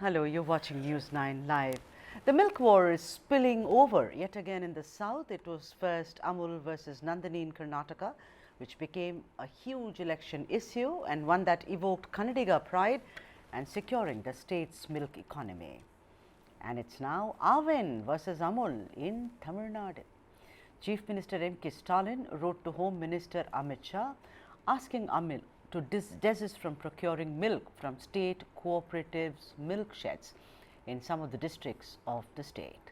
Hello, you're watching News9 Live. The milk war is spilling over yet again in the south. It was first Amul versus Nandini in Karnataka, which became a huge election issue and one that evoked Kannadiga pride and securing the state's milk economy. And it's now Aavin versus Amul in Tamil Nadu. Chief Minister Stalin wrote to Home Minister Amit Shah asking Amul to desist from procuring milk from state cooperatives' milk sheds in some of the districts of the state.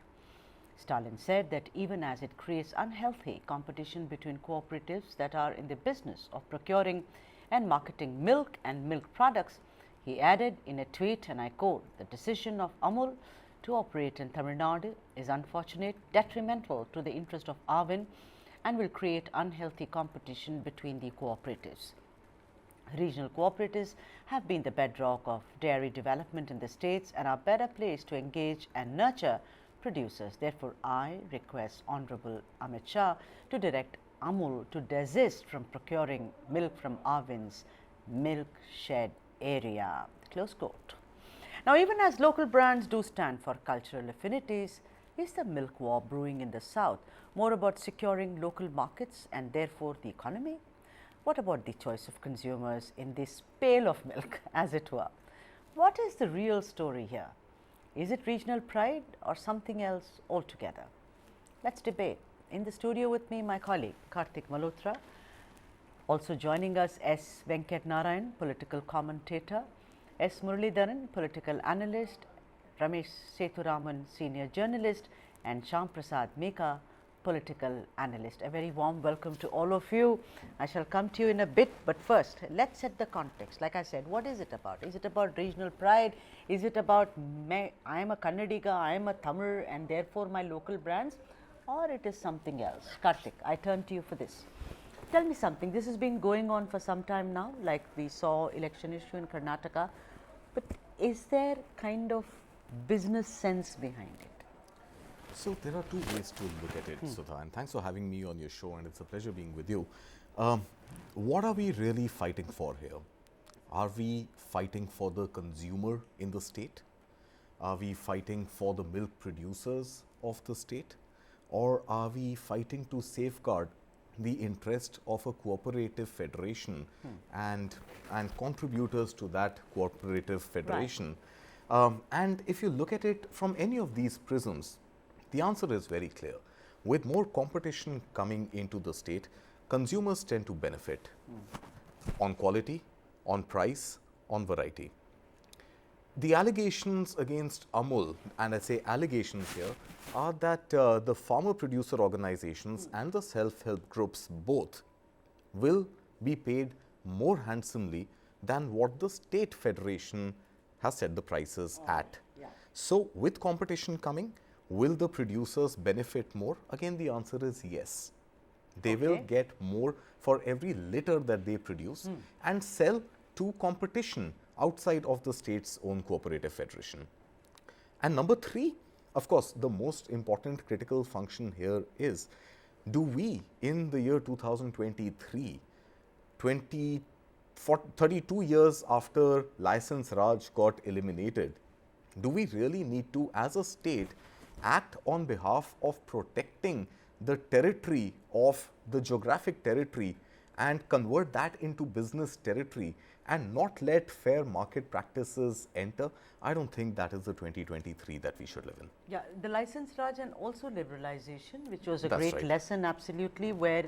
Stalin said that even as it creates unhealthy competition between cooperatives that are in the business of procuring and marketing milk and milk products, he added in a tweet, and I quote, "The decision of Amul to operate in Tamil Nadu is unfortunate, detrimental to the interest of Aavin, and will create unhealthy competition between the cooperatives." Regional cooperatives have been the bedrock of dairy development in the states and are better placed to engage and nurture producers. Therefore, I request Honorable Amit Shah to direct Amul to desist from procuring milk from Aavin's milk shed area. Close quote. Now, even as local brands do stand for cultural affinities, is the milk war brewing in the south more about securing local markets and therefore the economy? What about the choice of consumers in this pail of milk, as it were? What is the real story here? Is it regional pride or something else altogether? Let's debate. In the studio with me, my colleague Karthik Malhotra. Also joining us, S. Venkat Narayan, political commentator, S. Muralidharan, political analyst, Ramesh Sethuraman, senior journalist, and Shyam Prasad Meka, political analyst. A very warm welcome to all of you. I shall come to you in a bit, but first let's set the context. Like I said, what is it about? Is it about regional pride? Is it about I am a Kannadiga, I am a Tamil and therefore my local brands, or it is something else? Karthik, I turn to you for this. Tell me something. This has been going on for some time now, like we saw election issue in Karnataka, but is there kind of business sense behind it? So there are two ways to look at it, Sudha, and thanks for having me on your show, and it's a pleasure being with you. What are we really fighting for here? Are we fighting for the consumer in the state? Are we fighting for the milk producers of the state? Or are we fighting to safeguard the interest of a cooperative federation and contributors to that cooperative federation? Right. And if you look at it from any of these prisms, the answer is very clear. With more competition coming into the state, consumers tend to benefit on quality, on price, on variety. The allegations against Amul, and I say allegations here, are that the farmer producer organizations and the self-help groups both will be paid more handsomely than what the state federation has set the prices at. Yeah. So, with competition coming, will the producers benefit more? Again, the answer is yes. They will get more for every litre that they produce and sell to competition outside of the state's own cooperative federation. And number three, of course, the most important critical function here is, do we in the year 2023, 32 years after License Raj got eliminated, do we really need to, as a state, act on behalf of protecting the territory of the geographic territory and convert that into business territory and not let fair market practices enter? I don't think that is the 2023 that we should live in. Yeah, the License Raj and also liberalization, which was a great lesson, absolutely, where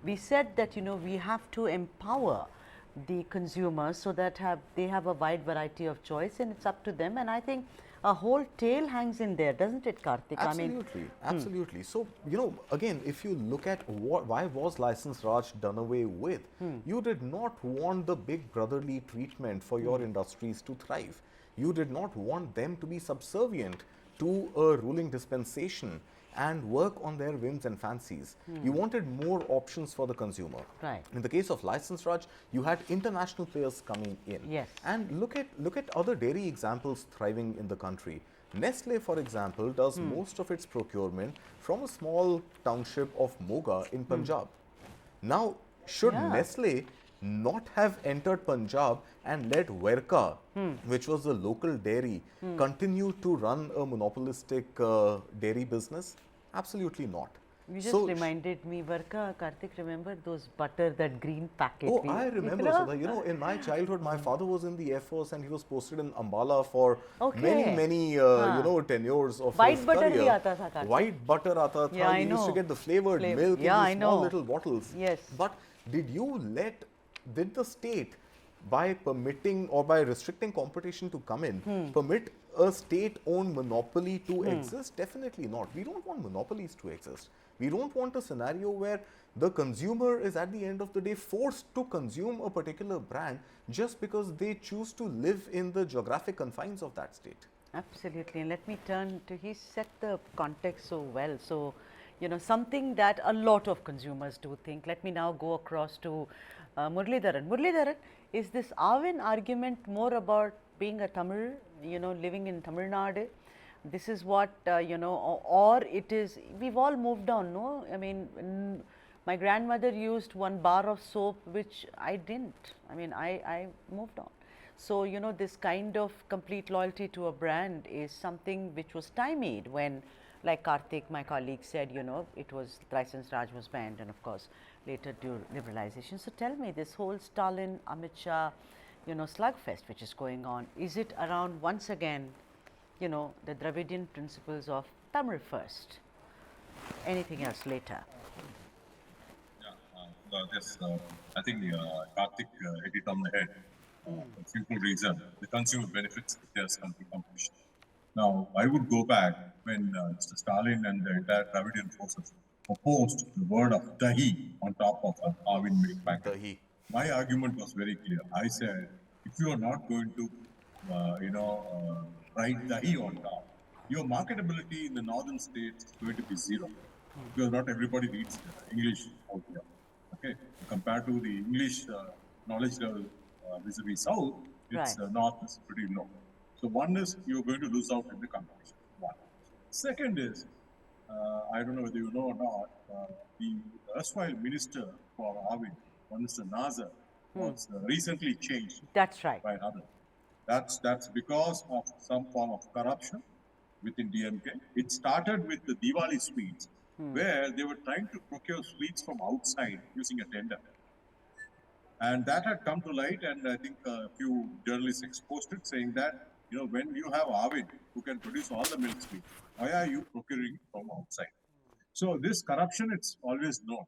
we said that, you know, we have to empower the consumers so that they have a wide variety of choice, and it's up to them. And I think a whole tale hangs in there, doesn't it, Karthik? Absolutely, absolutely. So, you know, again, if you look at why was License Raj done away with, you did not want the big brotherly treatment for your industries to thrive. You did not want them to be subservient to a ruling dispensation and work on their whims and fancies. You wanted more options for the consumer. Right. In the case of License Raj, you had international players coming in. Yes. And look at other dairy examples thriving in the country. Nestle, for example, does most of its procurement from a small township of Moga in Punjab. Now, should Nestle not have entered Punjab and let Werka, which was the local dairy, continue to run a monopolistic dairy business? Absolutely not. You just reminded me, Varka, Karthik, remember those butter, that green packet? Oh, I remember. So, you know, in my childhood, my father was in the Air Force and he was posted in Ambala for many, you know, tenures of white his butter career. bhi aata tha, Karthik. White butter aata tha. Yeah, I you used to know. get the flavored milk Yeah, in the small little bottles. Yes. But did the state, by permitting or by restricting competition to come in, permit a state-owned monopoly to exist? Definitely not. We don't want monopolies to exist. We don't want a scenario where the consumer is at the end of the day forced to consume a particular brand just because they choose to live in the geographic confines of that state. Absolutely. And let me turn to, he set the context so well. So, you know, something that a lot of consumers do think. Let me now go across to Muralidharan. Muralidharan, is this Aavin argument more about being a Tamil, you know, living in Tamil Nadu? This is what, you know, or it is, we've all moved on, no? I mean, my grandmother used one bar of soap, which I didn't. I mean, I moved on. So, you know, this kind of complete loyalty to a brand is something which was stymied when, like Karthik, my colleague, said, you know, it was, license Raj was banned, and of course, later due liberalization. So, tell me, this whole Stalin, Amit Shah, you know, slugfest which is going on, is it around once again, you know, the Dravidian principles of Tamil first, anything else later? Yeah, I think Karthik hit it on the head. Simple reason, the consumer benefits if there's competition. Now, I would go back when Mr. Stalin and the entire Dravidian forces opposed the word of dahi on top of an Aavin milk packet. Dahi. My argument was very clear. I said, if you are not going to, write dahi on top, your marketability in the northern states is going to be zero, because not everybody reads English out here. Okay, compared to the English knowledge level vis-a-vis south, its north is pretty low. So one is you're going to lose out in the competition. One. Second is, I don't know whether you know or not, the erstwhile minister for Aavin, Minister Nazar, was recently changed. That's right. By another. That's because of some form of corruption within DMK. It started with the Diwali sweets, where they were trying to procure sweets from outside using a tender. And that had come to light, and I think a few journalists exposed it, saying that, you know, when you have Aavin, who can produce all the milk sweets, why are you procuring from outside? So this corruption, it's always known.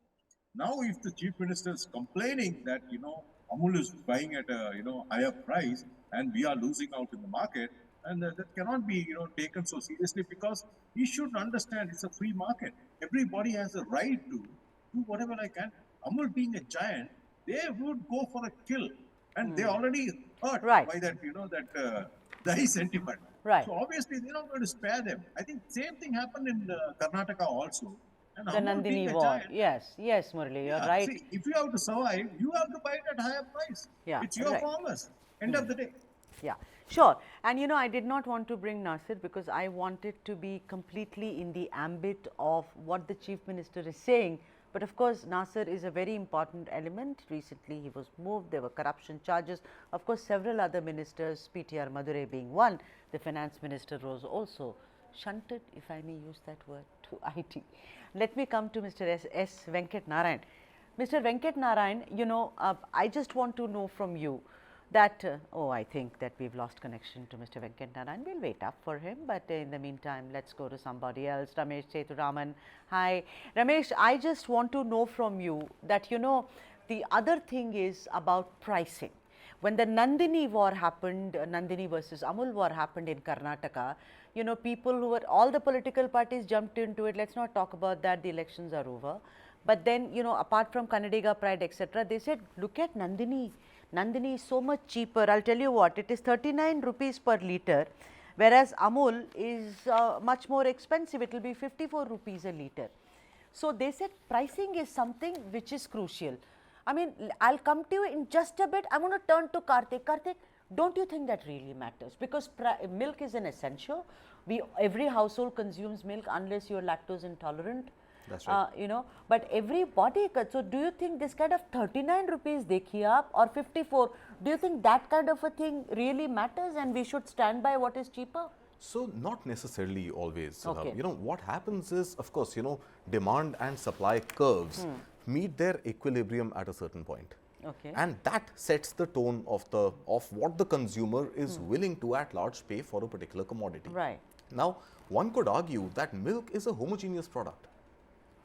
Now, if the chief minister is complaining that, you know, Amul is buying at a, you know, higher price and we are losing out in the market, and that cannot be, you know, taken so seriously, because he should understand it's a free market. Everybody has a right to do whatever I can. Amul being a giant, they would go for a kill, and they already hurt by that, you know, that dahi sentiment. Right. So obviously they're not going to spare them. I think same thing happened in Karnataka also. And The Amul being Nandini a war. giant, Yes, yes, Murali, you're right. See, if you have to survive, you have to buy it at higher price. Yeah, It's your farmers. End of the day. Yeah, sure. And you know, I did not want to bring Nasir because I wanted to be completely in the ambit of what the Chief Minister is saying. But of course, Nasir is a very important element. Recently, he was moved. There were corruption charges. Of course, several other ministers, PTR Madurai being one, the finance minister was also shunted, if I may use that word, to IT. Let me come to Mr. S. Venkat Narayan. Mr. Venkat Narayan, you know, I just want to know from you that, I think that we've lost connection to Mr. Venkat Narayan. We'll wait up for him, but in the meantime, let's go to somebody else. Ramesh Cheturaman. Hi. Ramesh, I just want to know from you that, you know, the other thing is about pricing. When the Nandini war happened, Nandini versus Amul war happened in Karnataka, you know, people who were, all the political parties jumped into it. Let's not talk about that. The elections are over. But then, you know, apart from Kannadiga pride, etc., they said, look at Nandini. Nandini is so much cheaper. I'll tell you what, it is 39 rupees per litre, whereas Amul is much more expensive. It will be 54 rupees a litre. So they said pricing is something which is crucial. I mean, I'll come to you in just a bit. I want to turn to Karthik. Karthik, don't you think that really matters? Because milk is an essential. Every household consumes milk unless you're lactose intolerant. That's right. You know, but everybody, so do you think this kind of 39 rupees dekhiye aap or 54, do you think that kind of a thing really matters and we should stand by what is cheaper? So not necessarily always, Sudha. Okay. You know, what happens is, of course, you know, demand and supply curves meet their equilibrium at a certain point. Okay. And that sets the tone of what the consumer is willing to at large pay for a particular commodity. Right. Now, one could argue that milk is a homogeneous product.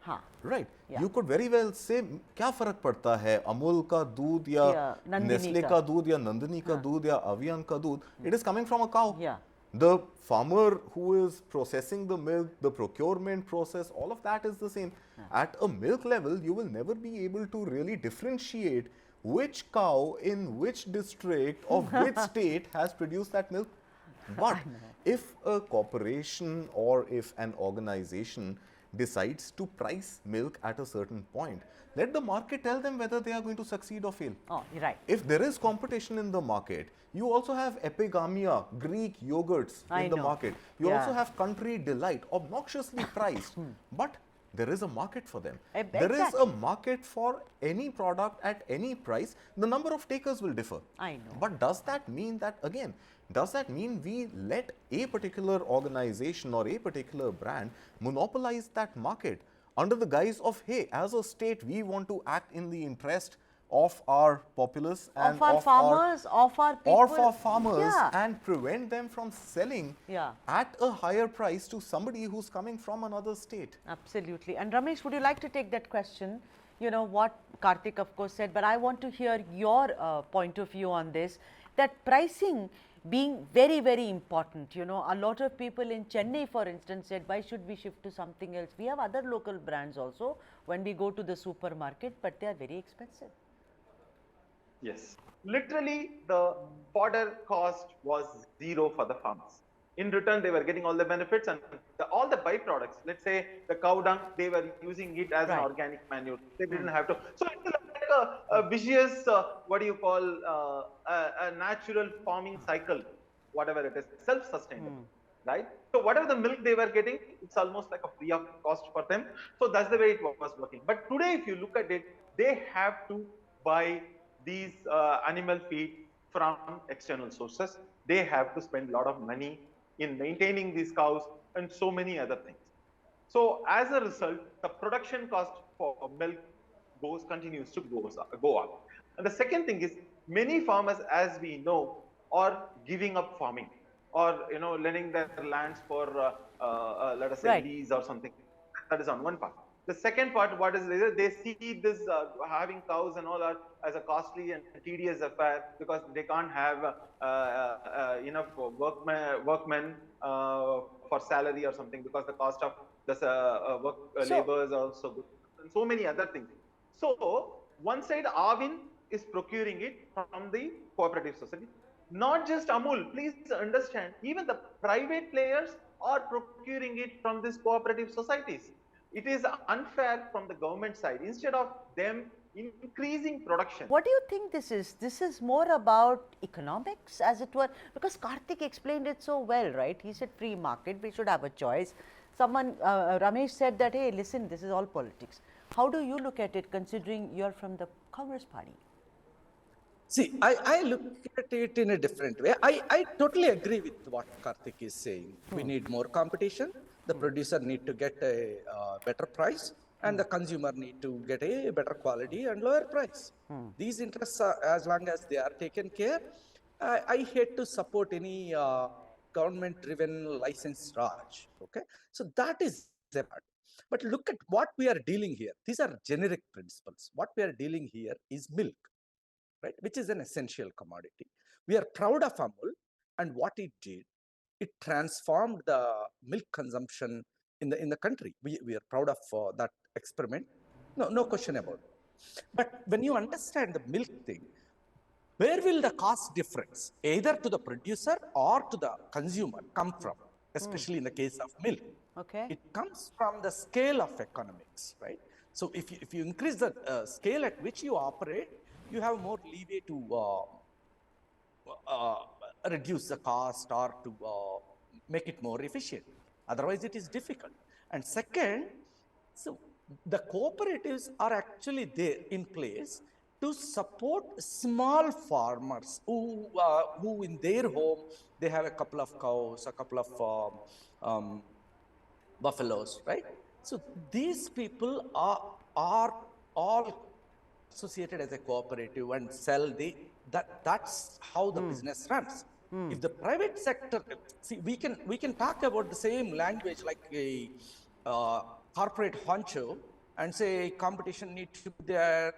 हाँ. Right. Yeah. You could very well say क्या फर्क पड़ता है अमूल का दूध या Nestle का दूध या नंदिनी का दूध या अवियन का दूध. It is coming from a cow. Yeah. The farmer who is processing the milk, the procurement process, all of that is the same. At a milk level, you will never be able to really differentiate which cow in which district of which state has produced that milk. But if a corporation or if an organization decides to price milk at a certain point, let the market tell them whether they are going to succeed or fail. Oh, you're right. If there is competition in the market, you also have epigamia, Greek yogurts in the market. You also have country delight, obnoxiously priced, but there is a market for them. There is a market for any product at any price. The number of takers will differ. I know. But does that mean that, again, does that mean we let a particular organization or a particular brand monopolize that market under the guise of, hey, as a state, we want to act in the interest of our populace and of our farmers, of our people. Or for farmers and prevent them from selling at a higher price to somebody who's coming from another state. Absolutely. And Ramesh, would you like to take that question? You know, what Karthik of course said, but I want to hear your point of view on this, that pricing being very, very important. You know, a lot of people in Chennai, for instance, said, why should we shift to something else? We have other local brands also when we go to the supermarket, but they are very expensive. Yes. Literally, the fodder cost was zero for the farmers. In return, they were getting all the benefits and all the byproducts. Let's say the cow dung, they were using it as an organic manure. They didn't have to. So it's like a vicious, what do you call, a natural farming cycle, whatever it is, self-sustainable, right? So whatever the milk they were getting, it's almost like a free of cost for them. So that's the way it was working. But today, if you look at it, they have to buy these animal feed from external sources. They have to spend a lot of money in maintaining these cows and so many other things. So as a result, the production cost for milk continues to go up. And the second thing is, many farmers, as we know, are giving up farming or letting their lands for let us say lease or something. That is on one part. The second part, what is they see this having cows and all as a costly and tedious affair because they can't have enough workmen for salary or something because the cost of the labor is also good and so many other things. So one side Aavin is procuring it from the cooperative society. Not just Amul, please understand, even the private players are procuring it from these cooperative societies. It is unfair from the government side. Instead of them increasing production. What do you think this is? This is more about economics, as it were, because Karthik explained it so well, right? He said free market, we should have a choice. Someone, Ramesh said that, hey, listen, this is all politics. How do you look at it, considering you're from the Congress party? See, I look at it in a different way. I totally agree with what Karthik is saying. We need more competition. The producer need to get a better price and the consumer need to get a better quality and lower price. These interests, as long as they are taken care, I hate to support any government-driven license Raj. Okay, so that is the part. But look at what we are dealing here. These are generic principles. What we are dealing here is milk, right? Which is an essential commodity. We are proud of Amul and what it did. It transformed the milk consumption in the country. We are proud of that experiment. No question about it. But when you understand the milk thing, where will the cost difference, either to the producer or to the consumer, come from? Especially in the case of milk. Okay. It comes from the scale of economics, right? So if you increase the scale at which you operate, you have more leeway to reduce the cost or to make it more efficient. Otherwise, it is difficult. And second, so the cooperatives are actually there in place to support small farmers who in their home, they have a couple of cows, a couple of buffaloes, right? So these people are all associated as a cooperative and sell that's how the business runs. If the private sector, see, we can talk about the same language like a corporate honcho and say competition needs to be there.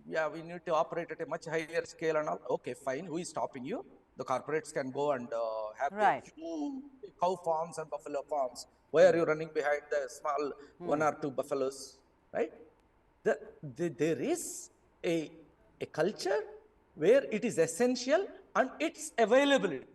Yeah, we need to operate at a much higher scale and all. Okay, fine. Who is stopping you? The corporates can go and have their Right. huge cow farms and buffalo farms. Why are you running behind the small one or two buffaloes, right? There is a culture where it is essential and its availability.